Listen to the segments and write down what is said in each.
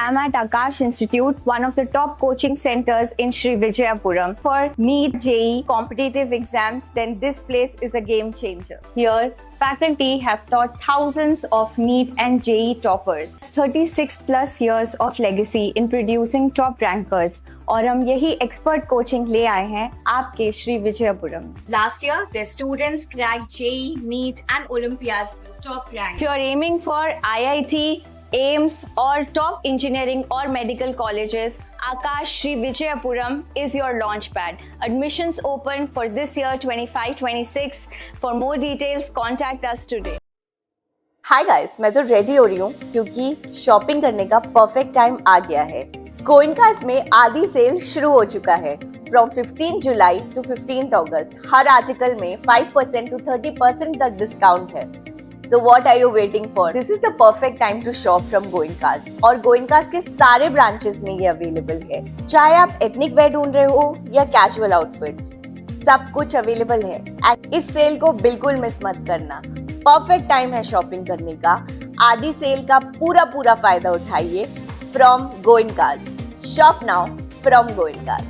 am at Akash Institute, one of the top coaching centers in Sri Vijayapuram. For NEET JEE competitive exams, then this place is a game changer. Here, faculty have taught thousands of NEET and JEE toppers. 36 plus years of legacy in producing top rankers. और हम यही expert coaching ले आए हैं आपके Shri Vijayapuram. Last year, their students cracked JEE, NEET and Olympiad top rank. If you are aiming for IIT, AIIMS or top engineering or medical colleges, Akash Sri Vijayapuram is your launch pad. Admissions open for this year 25-26. For more details, contact us today. Hi guys, मैं तो ready हो रही हूँ क्योंकि shopping करने का perfect time आ गया है. गोइनकाज में आदि सेल शुरू हो चुका है. फ्रॉम 15 जुलाई टू 15 अगस्त हर आर्टिकल में 5% to 30% तक डिस्काउंट है. So what are you waiting for? This is the perfect time to shop from Goenkas. और Goenkas के सारे ब्रांचेस में ये अवेलेबल है. चाहे आप एथनिक वेयर ढूंढ रहे हो या कैजुअल आउटफिट्स, सब कुछ अवेलेबल है. एंड इस सेल को बिल्कुल मिस मत करना. परफेक्ट टाइम है शॉपिंग करने का. आदि सेल का पूरा फायदा उठाइए from Goenka's. Shop now from Goenka's.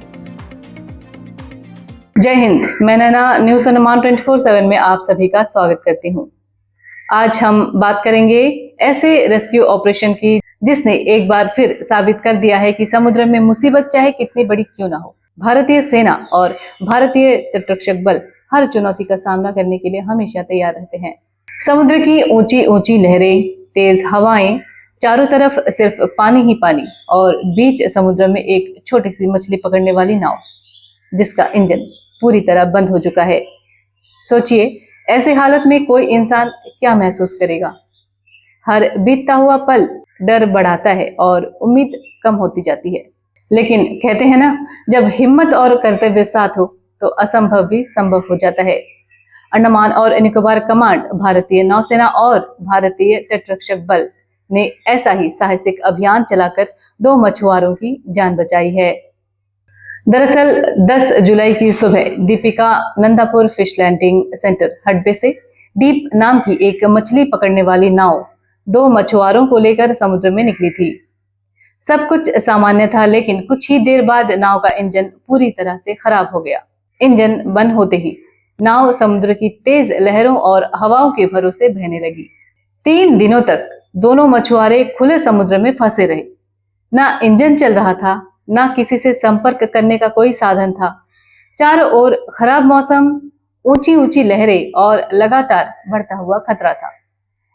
जय हिंद. मैं नैना न्यूज अनुमान 24/7 में आप सभी का स्वागत करती हूँ. आज हम बात करेंगे ऐसे रेस्क्यू ऑपरेशन की जिसने एक बार फिर साबित कर दिया है कि समुद्र में मुसीबत चाहे कितनी बड़ी क्यों ना हो, भारतीय सेना और भारतीय तटरक्षक बल हर चुनौती का सामना करने के लिए हमेशा तैयार रहते हैं. समुद्र की ऊंची ऊंची लहरें, तेज हवाएं, चारों तरफ सिर्फ पानी ही पानी और बीच समुद्र में एक छोटी सी मछली पकड़ने वाली नाव जिसका इंजन पूरी तरह बंद हो चुका है. सोचिए, ऐसे हालत में कोई इंसान क्या महसूस करेगा. हर बीतता हुआ पल डर बढ़ाता है और उम्मीद कम होती जाती है. लेकिन कहते हैं ना, जब हिम्मत और कर्तव्य साथ हो तो असंभव भी संभव हो जाता है. अंडमान और निकोबार कमांड, भारतीय नौसेना और भारतीय तटरक्षक बल ने ऐसा ही साहसिक अभियान चलाकर 2 मछुआरों की जान बचाई है. दरअसल 10 जुलाई की सुबह Deepika Nandapur fish landing centre हडबे से डीप नाम की एक मछली पकड़ने वाली नाव 2 मछुआरों को लेकर समुद्र में निकली थी. सब कुछ सामान्य था, लेकिन कुछ ही देर बाद नाव का इंजन पूरी तरह से खराब हो गया. इंजन बंद होते ही नाव समुद्र की तेज लहरों और हवाओं के भरोसे बहने लगी. 3 दिनों तक दोनों मछुआरे खुले समुद्र में फंसे रहे. ना इंजन चल रहा था, ना किसी से संपर्क करने का कोई साधन था. चारों ओर खराब मौसम, ऊंची ऊंची लहरें और लगातार बढ़ता हुआ खतरा था.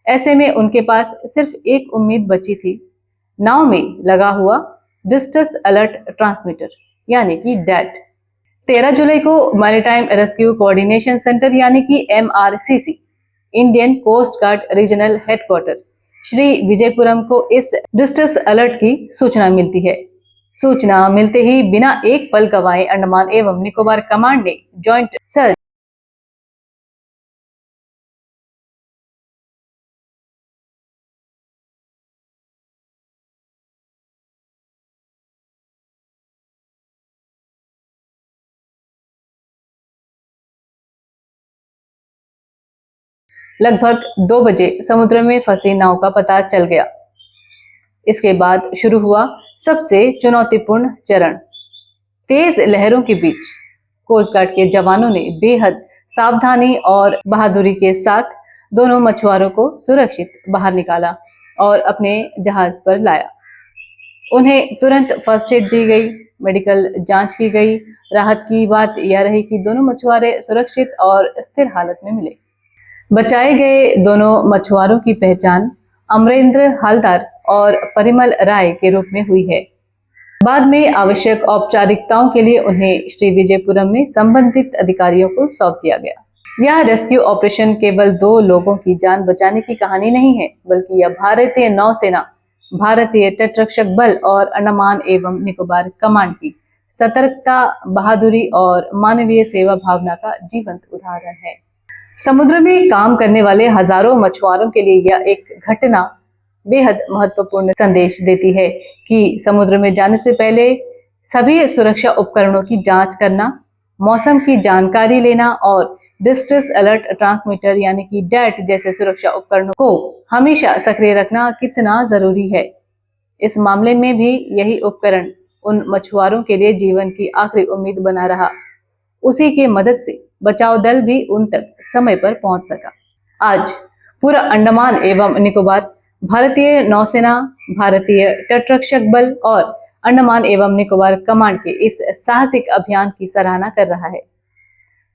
ऐसे में उनके पास सिर्फ एक उम्मीद बची थी, नाव में लगा हुआ डिस्ट्रेस अलर्ट ट्रांसमीटर यानी कि डैट. 13 जुलाई को मैरीटाइम रेस्क्यू कोऑर्डिनेशन सेंटर यानी कि MRCC, Indian coast guard regional headquarter Shri Vijayapuram को इस डिस्ट्रेस अलर्ट की सूचना मिलती है. सूचना मिलते ही बिना एक पल गवाए अंडमान एवं निकोबार कमांड ने जॉइंट सर्च लगभग 2 बजे समुद्र में फंसी नाव का पता चल गया. इसके बाद शुरू हुआ सबसे चुनौतीपूर्ण चरण. तेज लहरों के बीच कोस्ट गार्ड के जवानों ने बेहद सावधानी और बहादुरी के साथ दोनों मछुआरों को सुरक्षित बाहर निकाला और अपने जहाज पर लाया. उन्हें तुरंत फर्स्ट एड दी गई, मेडिकल जांच की गई. राहत की बात यह रही कि दोनों मछुआरे सुरक्षित और स्थिर हालत में मिले. बचाए गए दोनों मछुआरों की पहचान अमरेंद्र हालदार और परिमल राय के रूप में हुई है. बाद में आवश्यक औपचारिकताओं के लिए उन्हें श्री विजयपुरम में संबंधित अधिकारियों को सौंप दिया गया. यह रेस्क्यू ऑपरेशन केवल 2 लोगों की जान बचाने की कहानी नहीं है, बल्कि यह भारतीय नौसेना, भारतीय तटरक्षक बल और अंडमान एवं निकोबार कमांड की सतर्कता, बहादुरी और मानवीय सेवा भावना का जीवंत उदाहरण है. समुद्र में काम करने वाले हजारों मछुआरों के लिए यह एक घटना बेहद महत्वपूर्ण संदेश देती है कि समुद्र में जाने से पहले सभी सुरक्षा उपकरणों की जांच करना, मौसम की जानकारी लेना और डिस्ट्रेस अलर्ट ट्रांसमीटर यानी कि डैट जैसे सुरक्षा उपकरणों को हमेशा सक्रिय रखना कितना जरूरी है. इस मामले में भी यही उपकरण उन मछुआरों के लिए जीवन की आखिरी उम्मीद बना रहा। उसी की मदद से बचाव दल भी उन तक समय पर पहुंच सका। आज पूरा अंडमान एवं निकोबार भारतीय नौसेना, भारतीय तटरक्षक बल और अंडमान एवं निकोबार कमांड के इस साहसिक अभियान की सराहना कर रहा है।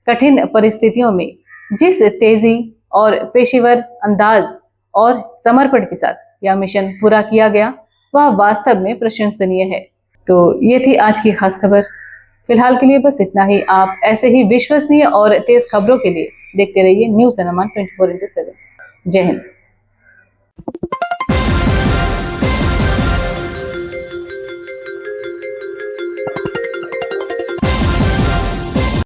कठिन परिस्थितियों में जिस तेजी और पेशेवर अंदाज और समर्पण के साथ यह मिशन पूरा किया गया, वह वास्तव में प्रशंसनीय है। तो ये थी आज की खास खबर। फिलहाल के लिए बस इतना ही। आप ऐसे ही विश्वसनीय और तेज खबरों के लिए देखते रहिए न्यूज़ अंडमान 24/7। जय हिंद।